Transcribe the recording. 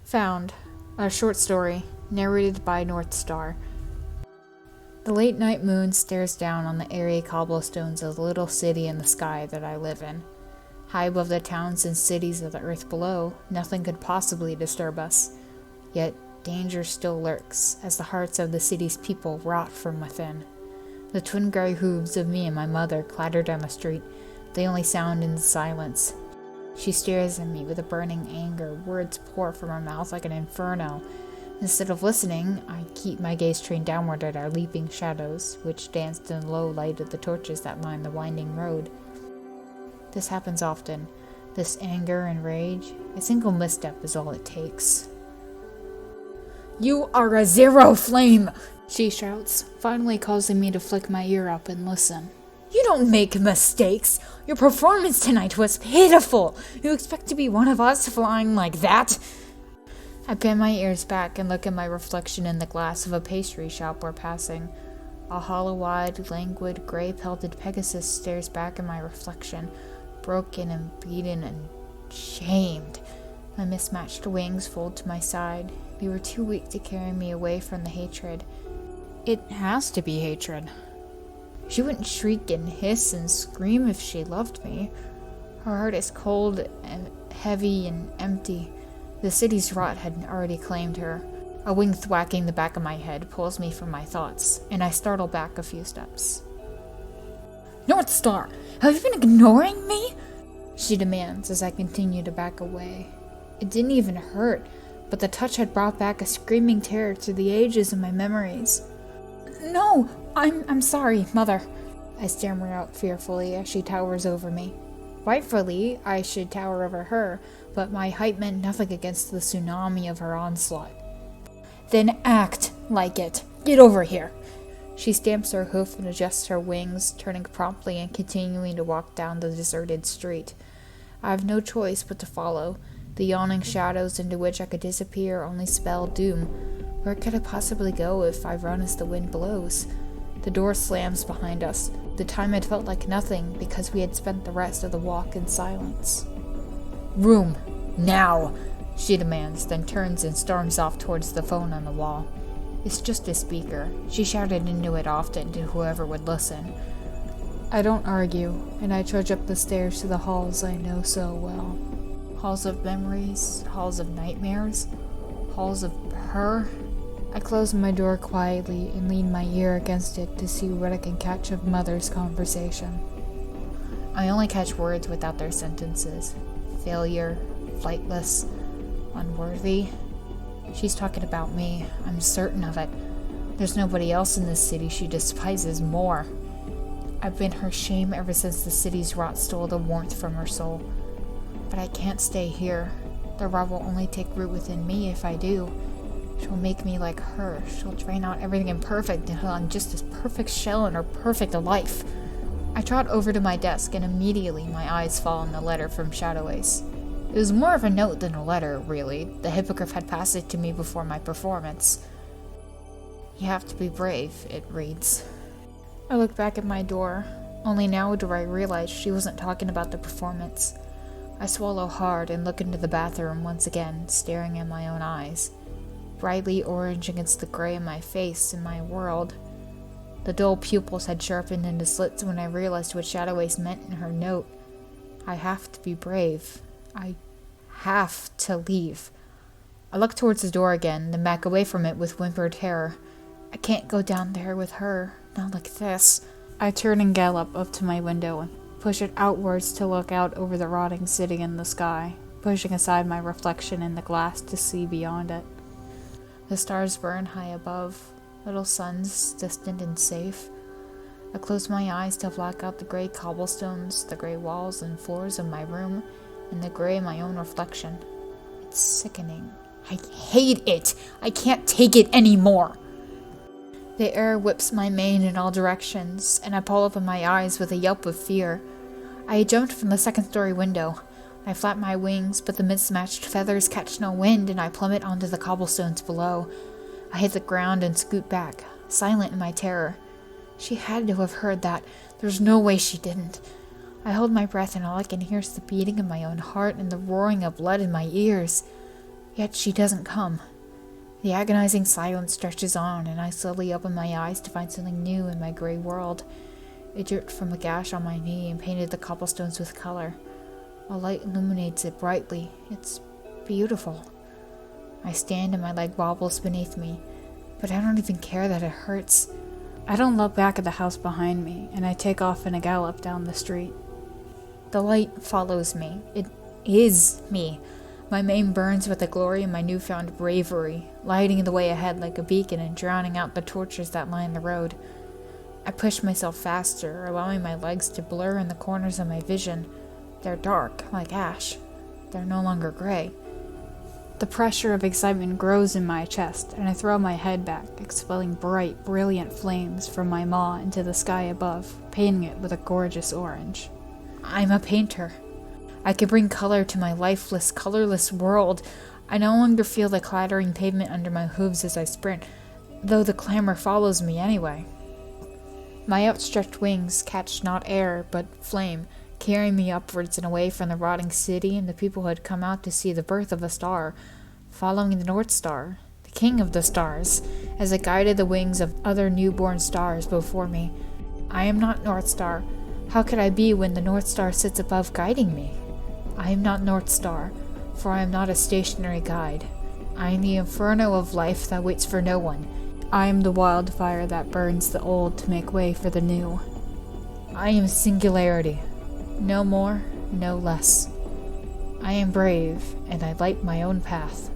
Found, a short story, narrated by North Star. The late night moon stares down on the airy cobblestones of the little city in the sky that I live in. High above the towns and cities of the earth below, nothing could possibly disturb us. Yet danger still lurks, as the hearts of the city's people rot from within. The twin gray hooves of me and my mother clatter down the street, the only sound in the silence. She stares at me with a burning anger, words pour from her mouth like an inferno. Instead of listening, I keep my gaze trained downward at our leaping shadows, which danced in the low light of the torches that line the winding road. This happens often. This anger and rage, a single misstep is all it takes. "You are a zero flame!" she shouts, finally causing me to flick my ear up and listen. "You don't make mistakes! Your performance tonight was pitiful! You expect to be one of us flying like that?" I pin my ears back and look at my reflection in the glass of a pastry shop we're passing. A hollow-eyed, languid, gray-pelted Pegasus stares back at my reflection, broken and beaten and shamed. My mismatched wings fold to my side. They were too weak to carry me away from the hatred. It has to be hatred. She wouldn't shriek and hiss and scream if she loved me. Her heart is cold and heavy and empty. The city's rot had already claimed her. A wing thwacking the back of my head pulls me from my thoughts, and I startle back a few steps. "North Star, have you been ignoring me?" she demands as I continue to back away. It didn't even hurt, but the touch had brought back a screaming terror through the ages of my memories. "No, I'm sorry, Mother," I stammer out fearfully as she towers over me. Rightfully, I should tower over her, but my height meant nothing against the tsunami of her onslaught. "Then act like it. Get over here." She stamps her hoof and adjusts her wings, turning promptly and continuing to walk down the deserted street. I have no choice but to follow. The yawning shadows into which I could disappear only spell doom. Where could I possibly go if I run as the wind blows? The door slams behind us. The time had felt like nothing because we had spent the rest of the walk in silence. "Room, now!" she demands, then turns and storms off towards the phone on the wall. It's just a speaker. She shouted into it often to whoever would listen. I don't argue, and I trudge up the stairs to the halls I know so well. Halls of memories, halls of nightmares, halls of her. I close my door quietly and lean my ear against it to see what I can catch of Mother's conversation. I only catch words without their sentences. Failure, flightless, unworthy. She's talking about me. I'm certain of it. There's nobody else in this city she despises more. I've been her shame ever since the city's rot stole the warmth from her soul. But I can't stay here. The rot will only take root within me if I do. She'll make me like her. She'll drain out everything imperfect until I'm just this perfect shell in her perfect life. I trot over to my desk and immediately my eyes fall on the letter from Shadow Ace. It was more of a note than a letter, really. The hippogriff had passed it to me before my performance. "You have to be brave," it reads. I look back at my door. Only now do I realize she wasn't talking about the performance. I swallow hard and look into the bathroom once again, staring at my own eyes. Brightly orange against the gray in my face and my world. The dull pupils had sharpened into slits when I realized what Shadow Ace meant in her note. I have to be brave. I have to leave. I look towards the door again, then back away from it with whimpered terror. I can't go down there with her, not like this. I turn and gallop up to my window and push it outwards to look out over the rotting city in the sky, pushing aside my reflection in the glass to see beyond it. The stars burn high above, little suns distant and safe. I close my eyes to block out the gray cobblestones, the gray walls and floors of my room, and the gray of my own reflection. It's sickening. I hate it! I can't take it anymore! The air whips my mane in all directions, and I pull open my eyes with a yelp of fear. I had jumped from the second-story window. I flap my wings, but the mismatched feathers catch no wind, and I plummet onto the cobblestones below. I hit the ground and scoot back, silent in my terror. She had to have heard that. There's no way she didn't. I hold my breath, and all I can hear is the beating of my own heart and the roaring of blood in my ears. Yet she doesn't come. The agonizing silence stretches on, and I slowly open my eyes to find something new in my gray world. It dripped from a gash on my knee and painted the cobblestones with color. A light illuminates it brightly. It's beautiful. I stand and my leg wobbles beneath me, but I don't even care that it hurts. I don't look back at the house behind me, and I take off in a gallop down the street. The light follows me. It is me. My mane burns with the glory of my newfound bravery, lighting the way ahead like a beacon and drowning out the torches that line the road. I push myself faster, allowing my legs to blur in the corners of my vision. They're dark, like ash. They're no longer gray. The pressure of excitement grows in my chest, and I throw my head back, expelling bright, brilliant flames from my maw into the sky above, painting it with a gorgeous orange. I'm a painter. I can bring color to my lifeless, colorless world. I no longer feel the clattering pavement under my hooves as I sprint, though the clamor follows me anyway. My outstretched wings catch not air, but flame, carrying me upwards and away from the rotting city and the people who had come out to see the birth of a star, following the North Star, the king of the stars, as I guided the wings of other newborn stars before me. I am not North Star. How could I be when the North Star sits above guiding me? I am not North Star, for I am not a stationary guide. I am the inferno of life that waits for no one. I am the wildfire that burns the old to make way for the new. I am singularity. No more, no less. I am brave, and I light my own path.